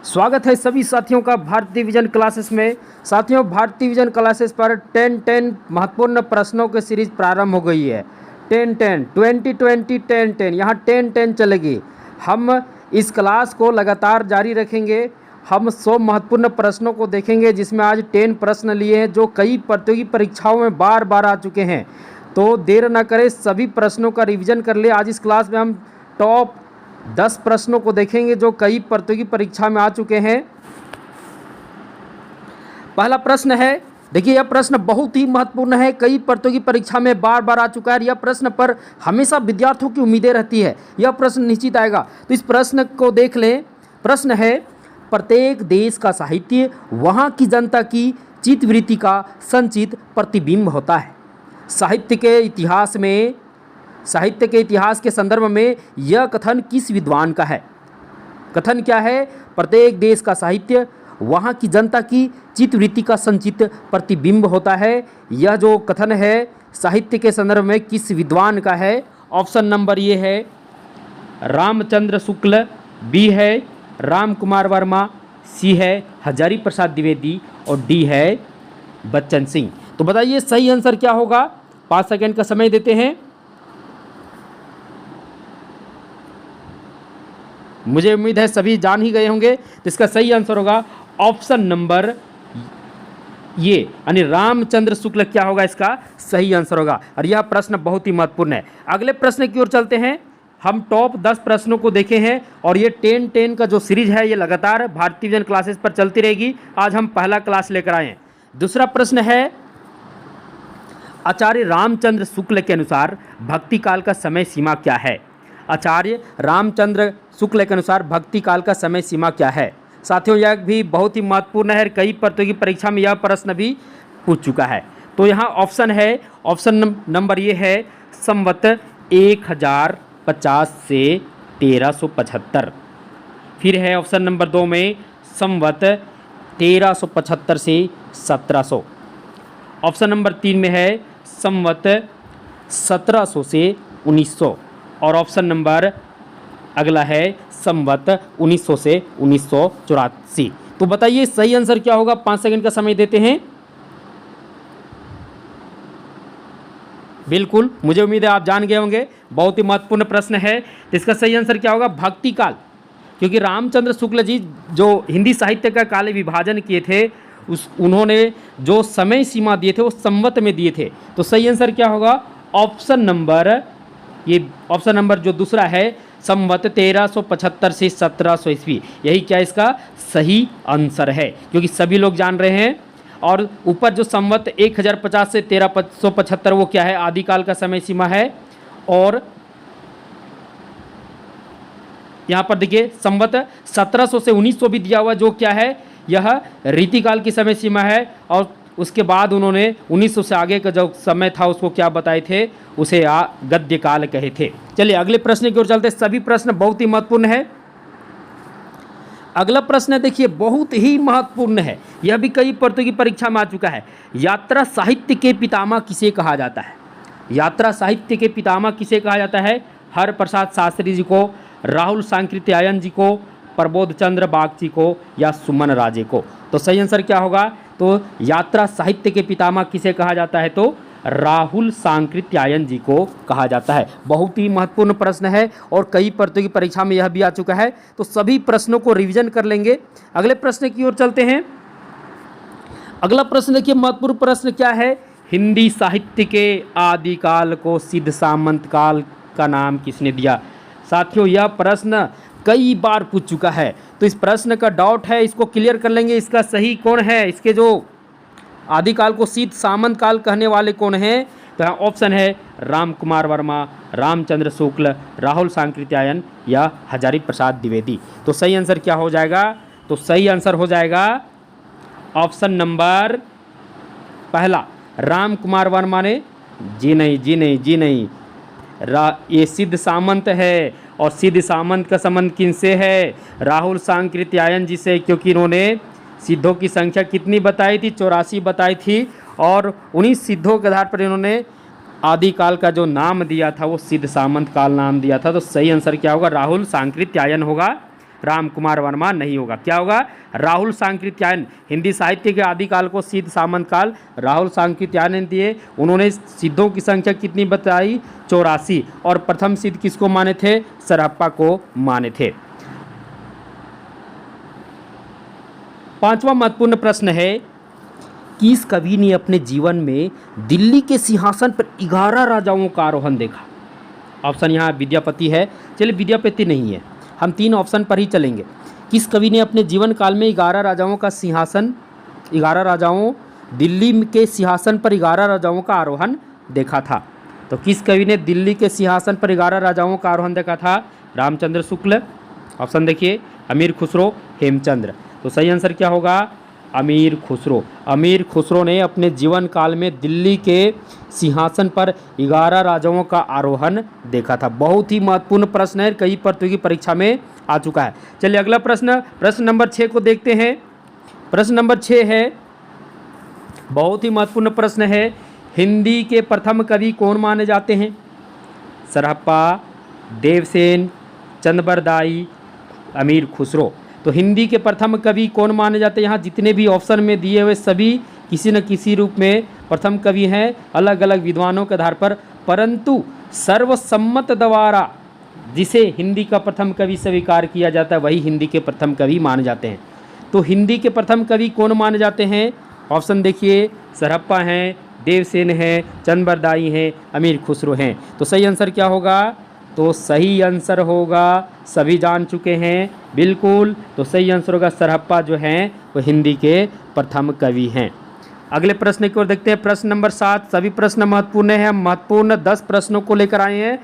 स्वागत है सभी साथियों का भारतीय विजन क्लासेस में। साथियों, भारतीय विजन क्लासेस पर 10 महत्वपूर्ण प्रश्नों की सीरीज प्रारंभ हो गई है। 2020 यहाँ 10 चलेगी। हम इस क्लास को लगातार जारी रखेंगे। हम 100 महत्वपूर्ण प्रश्नों को देखेंगे, जिसमें आज 10 प्रश्न लिए हैं जो कई प्रतियोगी परीक्षाओं में बार बार आ चुके हैं। तो देर न करें, सभी प्रश्नों का रिवीजन कर ले। आज इस क्लास में हम टॉप 10 प्रश्नों को देखेंगे जो कई प्रतियोगी परीक्षा में आ चुके हैं। पहला प्रश्न है, देखिए यह प्रश्न बहुत ही महत्वपूर्ण है, कई प्रतियोगी परीक्षा में बार बार आ चुका है। यह प्रश्न पर हमेशा विद्यार्थियों की उम्मीदें रहती है, यह प्रश्न निश्चित आएगा। तो इस प्रश्न को देख लें। प्रश्न है, प्रत्येक देश का साहित्य वहाँ की जनता की चित्तवृत्ति का संचित प्रतिबिंब होता है। साहित्य के इतिहास के संदर्भ में यह कथन किस विद्वान का है? कथन क्या है? प्रत्येक देश का साहित्य वहाँ की जनता की चित्तवृत्ति का संचित प्रतिबिंब होता है। यह जो कथन है साहित्य के संदर्भ में किस विद्वान का है? ऑप्शन नंबर ये है रामचंद्र शुक्ल, बी है राम कुमार वर्मा, सी है हजारी प्रसाद द्विवेदी और डी है बच्चन सिंह। तो बताइए सही आंसर क्या होगा? 5 सेकंड का समय देते हैं। मुझे उम्मीद है सभी जान ही गए होंगे। तो इसका सही आंसर होगा ऑप्शन नंबर ये, यानी रामचंद्र शुक्ल क्या होगा इसका सही आंसर होगा। और यह प्रश्न बहुत ही महत्वपूर्ण है। अगले प्रश्न की ओर चलते हैं। हम टॉप 10 प्रश्नों को देखे हैं और ये 10 का जो सीरीज है ये लगातार भारतीय विजन क्लासेस पर चलती रहेगी। आज हम पहला क्लास लेकर आए हैं। दूसरा प्रश्न है, आचार्य रामचंद्र शुक्ल के अनुसार भक्ति काल का समय सीमा क्या है? आचार्य रामचंद्र शुक्ल के अनुसार भक्ति काल का समय सीमा क्या है? साथियों, यह भी बहुत ही महत्वपूर्ण है। कई प्रतियोगी परीक्षा में यह प्रश्न भी पूछ चुका है। तो यहाँ ऑप्शन है, ऑप्शन नंबर ये है संवत 1050 से 1375। फिर है ऑप्शन नंबर 2 में संवत 1375 से 1700। ऑप्शन नंबर 3 में है संवत 1700 से 1900 और ऑप्शन नंबर अगला है संवत 1900 से 1984। तो बताइए सही आंसर क्या होगा? 5 सेकंड का समय देते हैं। बिल्कुल, मुझे उम्मीद है आप जान गए होंगे। बहुत ही महत्वपूर्ण प्रश्न है। तो इसका सही आंसर क्या होगा? भक्ति काल। क्योंकि रामचंद्र शुक्ल जी जो हिंदी साहित्य का काल विभाजन किए थे, उन्होंने जो समय सीमा दिए थे वो संवत में दिए थे। तो सही आंसर क्या होगा? ऑप्शन नंबर जो दूसरा है संवत 1375 से 1700 ईस्वी, यही क्या इसका सही आंसर है। क्योंकि सभी लोग जान रहे हैं। और ऊपर जो संवत 1050 से 1375 वो क्या है? आदिकाल का समय सीमा है। और यहाँ पर देखिए संवत 1700 से 1900 भी दिया हुआ, जो क्या है यह रीतिकाल की समय सीमा है। और उसके बाद उन्होंने 1900 से आगे का जो समय था उसको क्या बताए थे? उसे गद्य काल कहे थे। चलिए अगले प्रश्न की ओर चलते हैं। सभी प्रश्न बहुत ही महत्वपूर्ण है। अगला प्रश्न देखिए बहुत ही महत्वपूर्ण है। यह भी कई प्रतियोगी परीक्षा में आ चुका है। यात्रा साहित्य के पितामह किसे कहा जाता है? यात्रा साहित्य के पितामह किसे कहा जाता है? हरप्रसाद शास्त्री जी को, राहुल सांकृत्यायन जी को, प्रबोध चंद्र बागची को या सुमन राजे को? तो सही आंसर क्या होगा? तो यात्रा साहित्य के पितामह किसे कहा जाता है? तो राहुल सांकृत्यायन जी को कहा जाता है। बहुत ही महत्वपूर्ण प्रश्न है और कई प्रतियोगी परीक्षा में यह भी आ चुका है। तो सभी प्रश्नों को रिवीजन कर लेंगे। अगले प्रश्न की ओर चलते हैं। अगला प्रश्न देखिए महत्वपूर्ण प्रश्न क्या है? हिंदी साहित्य के आदिकाल को सिद्ध सामंत काल का नाम किसने दिया? साथियों, यह प्रश्न कई बार पूछ चुका है। तो इस प्रश्न का डाउट है, इसको क्लियर कर लेंगे। इसका सही कौन है? इसके जो आदिकाल को सिद्ध सामंत काल कहने वाले कौन हैं? तो यहाँ ऑप्शन है राम कुमार वर्मा, रामचंद्र शुक्ल, राहुल सांकृत्यायन या हजारी प्रसाद द्विवेदी। तो सही आंसर क्या हो जाएगा? तो सही आंसर हो जाएगा ऑप्शन नंबर पहला, राम कुमार वर्मा ने। जी नहीं, ये सिद्ध सामंत है। और सिद्ध सामंत का संबंध किनसे है? राहुल सांकृत्यायन जी से, क्योंकि इन्होंने सिद्धों की संख्या कितनी बताई थी? 84 बताई थी। और उन्हीं सिद्धों के आधार पर इन्होंने आदिकाल का जो नाम दिया था वो सिद्ध सामंत काल नाम दिया था। तो सही आंसर क्या होगा? राहुल सांकृत्यायन होगा। राम कुमार वर्मा नहीं होगा। क्या होगा? राहुल सांकृत्यायन। हिंदी साहित्य के आदिकाल को सिद्ध सामंत काल राहुल सांकृत्यायन ने दिए। उन्होंने सिद्धों की संख्या कितनी बताई? 84। और प्रथम सिद्ध किसको माने थे? सरहप्पा को माने थे। पांचवा महत्वपूर्ण प्रश्न है, किस कवि ने अपने जीवन में दिल्ली के सिंहासन पर 11 राजाओं का आरोहण देखा? ऑप्शन यहाँ विद्यापति है। चलिए विद्यापति नहीं है, हम 3 ऑप्शन पर ही चलेंगे। किस कवि ने अपने जीवन काल में 11 राजाओं का सिंहासन 11 राजाओं दिल्ली के सिंहासन पर 11 राजाओं का आरोहण देखा था? तो किस कवि ने दिल्ली के सिंहासन पर 11 राजाओं का आरोहण देखा था? रामचंद्र शुक्ल। ऑप्शन देखिए, अमीर खुसरो, हेमचंद्र। तो सही आंसर क्या होगा? अमीर खुसरो। अमीर खुसरो ने अपने जीवन काल में दिल्ली के सिंहासन पर 11 राजाओं का आरोहण देखा था। बहुत ही महत्वपूर्ण प्रश्न है, कई प्रतियोगी परीक्षा में आ चुका है। चलिए अगला प्रश्न नंबर 6 को देखते हैं। प्रश्न नंबर 6 है, बहुत ही महत्वपूर्ण प्रश्न है, हिंदी के प्रथम कवि कौन माने जाते हैं? सरहप्पा, देवसेन, चंद्रबरदाई, अमीर खुसरो। तो हिंदी के प्रथम कवि कौन माने जाते हैं? यहाँ जितने भी ऑप्शन में दिए हुए सभी किसी न किसी रूप में प्रथम कवि हैं, अलग अलग विद्वानों के आधार पर, परंतु सर्वसम्मत द्वारा जिसे हिंदी का प्रथम कवि स्वीकार किया जाता है वही हिंदी के प्रथम कवि माने जाते हैं। तो हिंदी के प्रथम कवि कौन माने जाते हैं? ऑप्शन देखिए, सरहप्पा हैं, देवसेन हैं, चंद्रबरदाई हैं, अमीर खुसरो हैं। तो सही आंसर क्या होगा? तो सही आंसर होगा, सभी जान चुके हैं बिल्कुल, तो सही आंसर होगा सरहप्पा जो हैं वो हिंदी के प्रथम कवि हैं। अगले प्रश्न की ओर देखते हैं। प्रश्न नंबर 7। सभी प्रश्न महत्वपूर्ण हैं, महत्वपूर्ण 10 प्रश्नों को लेकर आए हैं।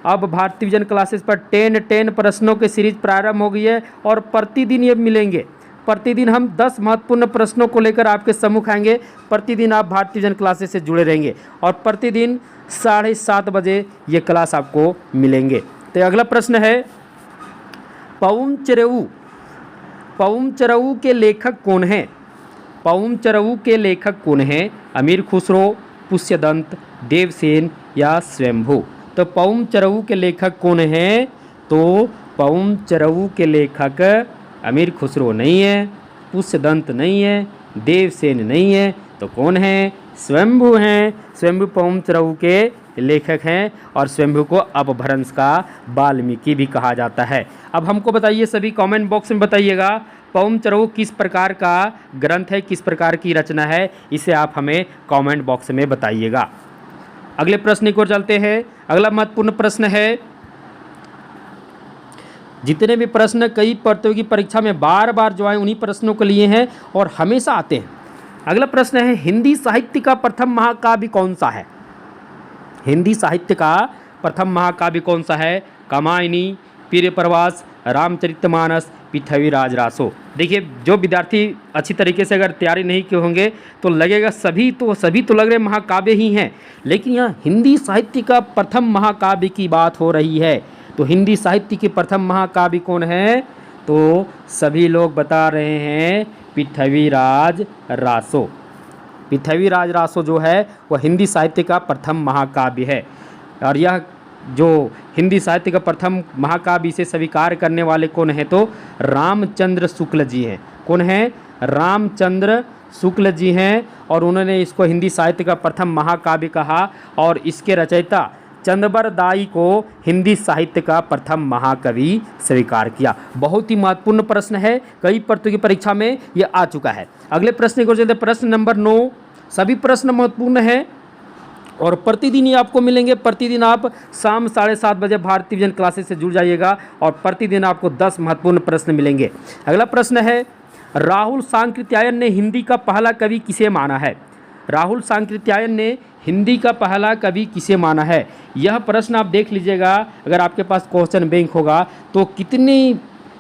अब भारतीय विजन क्लासेस पर 10 प्रश्नों की सीरीज प्रारंभ हो गई है और प्रतिदिन ये मिलेंगे। प्रतिदिन हम 10 महत्वपूर्ण प्रश्नों को लेकर आपके सम्मुख आएंगे। प्रतिदिन आप भारतीय विजन क्लासेस से जुड़े रहेंगे और प्रतिदिन 7:30 बजे ये क्लास आपको मिलेंगे। तो अगला प्रश्न है, पउम चरऊ के लेखक कौन हैं? पउम चरऊ के लेखक कौन हैं? अमीर खुसरो, पुष्यदंत, देवसेन या स्वयंभू? तो पउम चरऊ के लेखक कौन हैं? तो पउम चरऊ के लेखक अमीर खुसरो नहीं है, पुष्यदंत नहीं है, देवसेन नहीं है, तो कौन है? स्वयंभू हैं। स्वयंभू पउम चरऊ के लेखक हैं और स्वयंभू को अपभ्रंश का वाल्मीकि भी कहा जाता है। अब हमको बताइए, सभी कमेंट बॉक्स में बताइएगा, पउम चरऊ किस प्रकार का ग्रंथ है, किस प्रकार की रचना है, इसे आप हमें कमेंट बॉक्स में बताइएगा। अगले प्रश्न की ओर चलते हैं। अगला महत्वपूर्ण प्रश्न है, जितने भी प्रश्न कई प्रतियोगी परीक्षा में बार बार जो आए उन्हीं प्रश्नों को लिए हैं और हमेशा आते हैं। अगला प्रश्न है, हिंदी साहित्य का प्रथम महाकाव्य कौन सा है? हिंदी साहित्य का प्रथम महाकाव्य कौन सा है? कामायनी, प्रियप्रवास, रामचरितमानस, पृथ्वीराज रासो। देखिए, जो विद्यार्थी अच्छी तरीके से अगर तैयारी नहीं किए होंगे तो लगेगा सभी तो लग रहे महाकाव्य ही हैं, लेकिन यहाँ हिंदी साहित्य का प्रथम महाकाव्य की बात हो रही है। तो हिंदी साहित्य के प्रथम महाकाव्य कौन है? तो सभी लोग बता रहे हैं पृथ्वीराज रासो। पृथ्वीराज रासो जो है वह हिंदी साहित्य का प्रथम महाकाव्य है। और यह जो हिंदी साहित्य का प्रथम महाकाव्य इसे स्वीकार करने वाले कौन है? तो रामचंद्र शुक्ल जी हैं। कौन हैं? रामचंद्र शुक्ल जी हैं और उन्होंने इसको हिंदी साहित्य का प्रथम महाकाव्य कहा और इसके रचयिता चंद्रबरदाई को हिंदी साहित्य का प्रथम महाकवि स्वीकार किया। बहुत ही महत्वपूर्ण प्रश्न है, कई प्रतियोगी परीक्षा में यह आ चुका है। अगले प्रश्न को चलते, प्रश्न नंबर 9। सभी प्रश्न महत्वपूर्ण हैं और प्रतिदिन ही आपको मिलेंगे। प्रतिदिन आप शाम 7:30 बजे भारतीय विजन क्लासेस से जुड़ जाइएगा और प्रतिदिन आपको 10 महत्वपूर्ण प्रश्न मिलेंगे। अगला प्रश्न है, राहुल सांकृत्यायन ने हिंदी का पहला कवि किसे माना है? राहुल सांकृत्यायन ने हिंदी का पहला कवि किसे माना है? यह प्रश्न आप देख लीजिएगा, अगर आपके पास क्वेश्चन बैंक होगा तो कितनी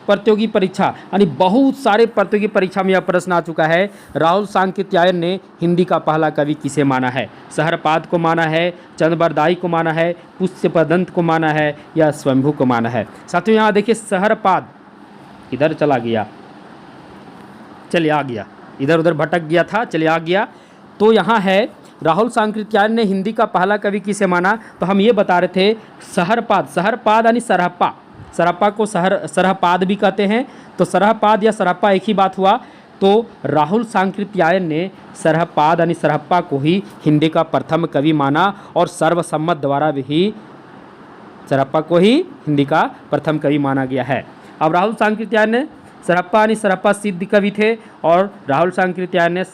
प्रतियोगी परीक्षा यानी बहुत सारे प्रतियोगी परीक्षा में यह प्रश्न आ चुका है। राहुल सांकृत्यायन ने हिंदी का पहला कवि किसे माना है? सहरपाद को माना है, चंद्रबरदाई को माना है, पुष्यदंत को माना है या स्वयंभू को माना है? साथियों यहाँ देखिए, सहरपाद इधर चला गया, चलिए आ गया, इधर उधर भटक गया था, चलिए आ गया। तो यहाँ है राहुल सांकृत्यायन ने हिंदी का पहला कवि किसे माना? तो हम ये बता रहे थे सहरपाद यानी सरहप्पा। सरहप्पा को सरहपाद भी कहते हैं। तो सरहपाद या सरहप्पा एक ही बात हुआ। तो राहुल सांकृत्यायन ने सरहपाद यानी सरहप्पा को ही हिंदी का प्रथम कवि माना और सर्वसम्मत द्वारा भी सरहप्पा को ही हिंदी का प्रथम कवि माना गया है। अब राहुल सांकृत्यायन ने सरहप्पा यानी सरहप्पा सिद्ध कवि थे और राहुल सांकृत्यायन ने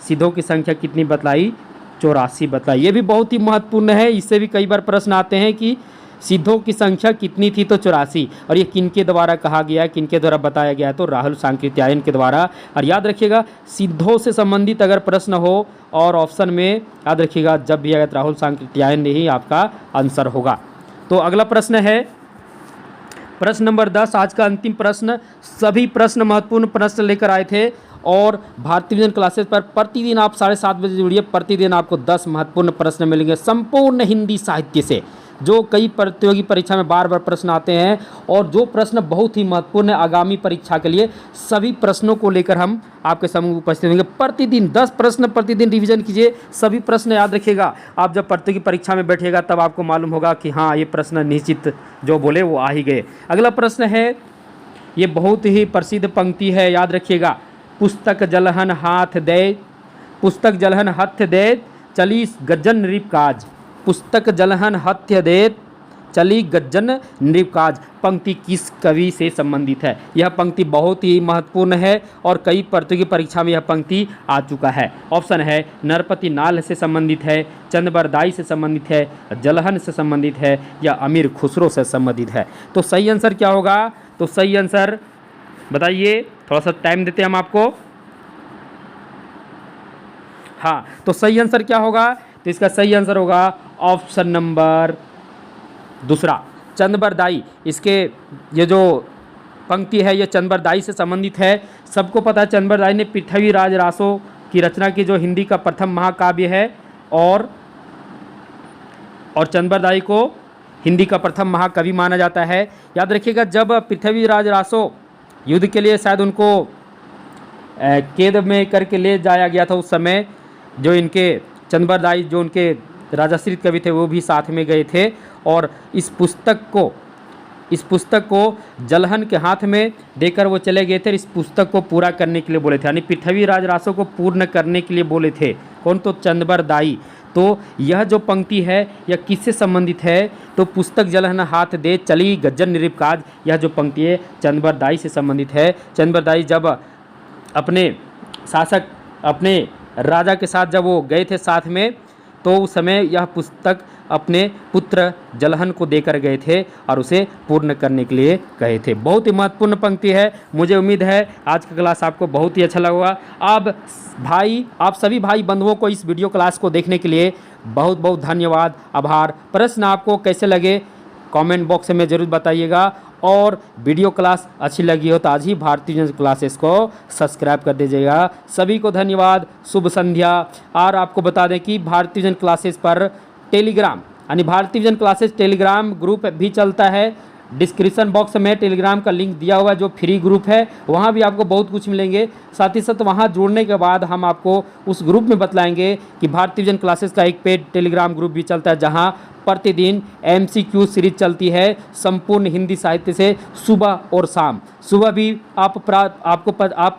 सिद्धों की संख्या कितनी बतलाई? 84 बतलाई। ये भी बहुत ही महत्वपूर्ण है, इससे भी कई बार प्रश्न आते हैं कि सिद्धों की संख्या कितनी थी? तो 84। और ये किनके द्वारा कहा गया है, किनके द्वारा बताया गया है? तो राहुल सांकृत्यायन के द्वारा। और याद रखिएगा सिद्धों से संबंधित अगर प्रश्न हो और ऑप्शन में याद रखिएगा जब भी आएगा राहुल सांकृत्यायन ही आपका आंसर होगा। तो अगला प्रश्न है प्रश्न नंबर 10, आज का अंतिम प्रश्न। सभी प्रश्न महत्वपूर्ण प्रश्न लेकर आए थे और भारतीय विजन क्लासेस पर प्रतिदिन आप 7:30 बजे जुड़िए। प्रतिदिन आपको 10 महत्वपूर्ण प्रश्न मिलेंगे संपूर्ण हिंदी साहित्य से, जो कई प्रतियोगी परीक्षा में बार बार प्रश्न आते हैं और जो प्रश्न बहुत ही महत्वपूर्ण है आगामी परीक्षा के लिए। सभी प्रश्नों को लेकर हम आपके समूह उपस्थित होंगे। प्रतिदिन 10 प्रश्न प्रतिदिन रिवीजन कीजिए, सभी प्रश्न याद रखिएगा। आप जब प्रतियोगी परीक्षा में बैठेगा तब आपको मालूम होगा कि हाँ ये प्रश्न निश्चित जो बोले वो आ ही गए। अगला प्रश्न है, ये बहुत ही प्रसिद्ध पंक्ति है, याद रखिएगा। पुस्तक जलहन हाथ दे, पुस्तक जलहन हथ दे चली गज्जन नृपकाज। पुस्तक जलहन हथ्य देत चली गज्जन नृपकाज पंक्ति किस कवि से संबंधित है? यह पंक्ति बहुत ही महत्वपूर्ण है और कई प्रतियोगी परीक्षा में यह पंक्ति आ चुका है। ऑप्शन है नरपति नाल से संबंधित है, चंदबरदाई से संबंधित है, जलहन से संबंधित है या अमीर खुसरो से संबंधित है। तो सही आंसर क्या होगा? तो सही आंसर बताइए, थोड़ा सा टाइम देते हैं हम आपको। हाँ, तो सही आंसर क्या होगा? तो इसका सही आंसर होगा ऑप्शन नंबर दूसरा, चंदबरदाई। इसके ये जो पंक्ति है ये चंदबरदाई से संबंधित है। सबको पता है चंदबरदाई ने पृथ्वीराज रासो की रचना की, जो हिंदी का प्रथम महाकाव्य है और चंदबरदाई को हिंदी का प्रथम महाकवि माना जाता है। याद रखिएगा जब पृथ्वीराज रासो युद्ध के लिए शायद उनको कैद में करके ले जाया गया था, उस समय जो इनके चंदबरदाई जो उनके राजाश्रित कवि थे वो भी साथ में गए थे और इस पुस्तक को जलहन के हाथ में देकर वो चले गए थे। इस पुस्तक को पूरा करने के लिए बोले थे, यानी पृथ्वीराज रासो को पूर्ण करने के लिए बोले थे। कौन? तो चंदबरदाई। तो यह जो पंक्ति है यह किससे संबंधित है? तो पुस्तक जलहन हाथ दे चली गज्जन नृपकाज, यह जो पंक्ति है चंदबरदाई से संबंधित है। चंदबरदाई जब अपने शासक अपने राजा के साथ जब वो गए थे साथ में, तो उस समय यह पुस्तक अपने पुत्र जलहन को देकर गए थे और उसे पूर्ण करने के लिए कहे थे। बहुत ही महत्वपूर्ण पंक्ति है। मुझे उम्मीद है आज का क्लास आपको बहुत ही अच्छा लगा होगा। आप सभी भाई बंधुओं को इस वीडियो क्लास को देखने के लिए बहुत बहुत धन्यवाद, आभार। प्रश्न आपको कैसे लगे कमेंट बॉक्स में ज़रूर बताइएगा और वीडियो क्लास अच्छी लगी हो तो आज ही भारतीय विजन क्लासेस को सब्सक्राइब कर दीजिएगा। सभी को धन्यवाद, शुभ संध्या। और आपको बता दें कि भारतीय विजन क्लासेस पर टेलीग्राम यानी भारतीय विजन क्लासेस टेलीग्राम ग्रुप भी चलता है। डिस्क्रिप्शन बॉक्स में टेलीग्राम का लिंक दिया हुआ है, जो फ्री ग्रुप है, वहाँ भी आपको बहुत कुछ मिलेंगे। साथ ही साथ वहाँ जुड़ने के बाद हम आपको उस ग्रुप में बतलाएंगे कि भारतीय विजन क्लासेस का एक पेड टेलीग्राम ग्रुप भी चलता है, जहाँ प्रतिदिन MCQ सीरीज चलती है संपूर्ण हिंदी साहित्य से सुबह और शाम। सुबह भी आप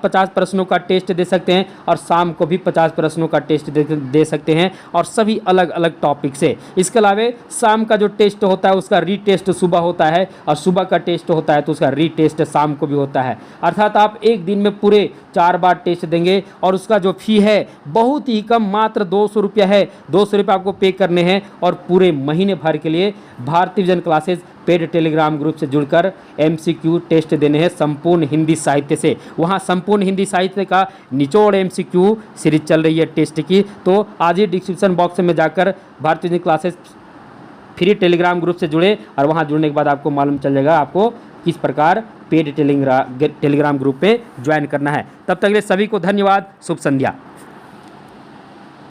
50 प्रश्नों का टेस्ट दे सकते हैं और शाम को भी 50 प्रश्नों का टेस्ट दे सकते हैं और सभी अलग अलग टॉपिक से। इसके अलावा शाम का जो टेस्ट होता है उसका रीटेस्ट सुबह होता है और सुबह का टेस्ट होता है तो उसका रीटेस्ट शाम को भी होता है। अर्थात आप एक दिन में पूरे 4 बार टेस्ट देंगे और उसका जो फ़ी है बहुत ही कम, मात्र 200 रुपया है। 200 रुपये आपको पे करने हैं और पूरे महीने भर के लिए भारतीय vision classes paid Telegram group से जुड़कर MCQ टेस्ट देने हैं संपूर्ण हिंदी साहित्य से। वहाँ संपूर्ण हिंदी साहित्य का निचोड़ MCQ सीरीज चल रही है टेस्ट की। तो आज ही डिस्क्रिप्शन बॉक्स में जाकर भारतीय vision classes free Telegram group से जुड़े और वहाँ जुड़ने के बाद आपको मालूम चल जाएगा आपको किस प्रकार पेड टेलीग्राम ग्रुप पे ज्वाइन करना है। तब तक के लिए सभी को धन्यवाद, शुभ संध्या।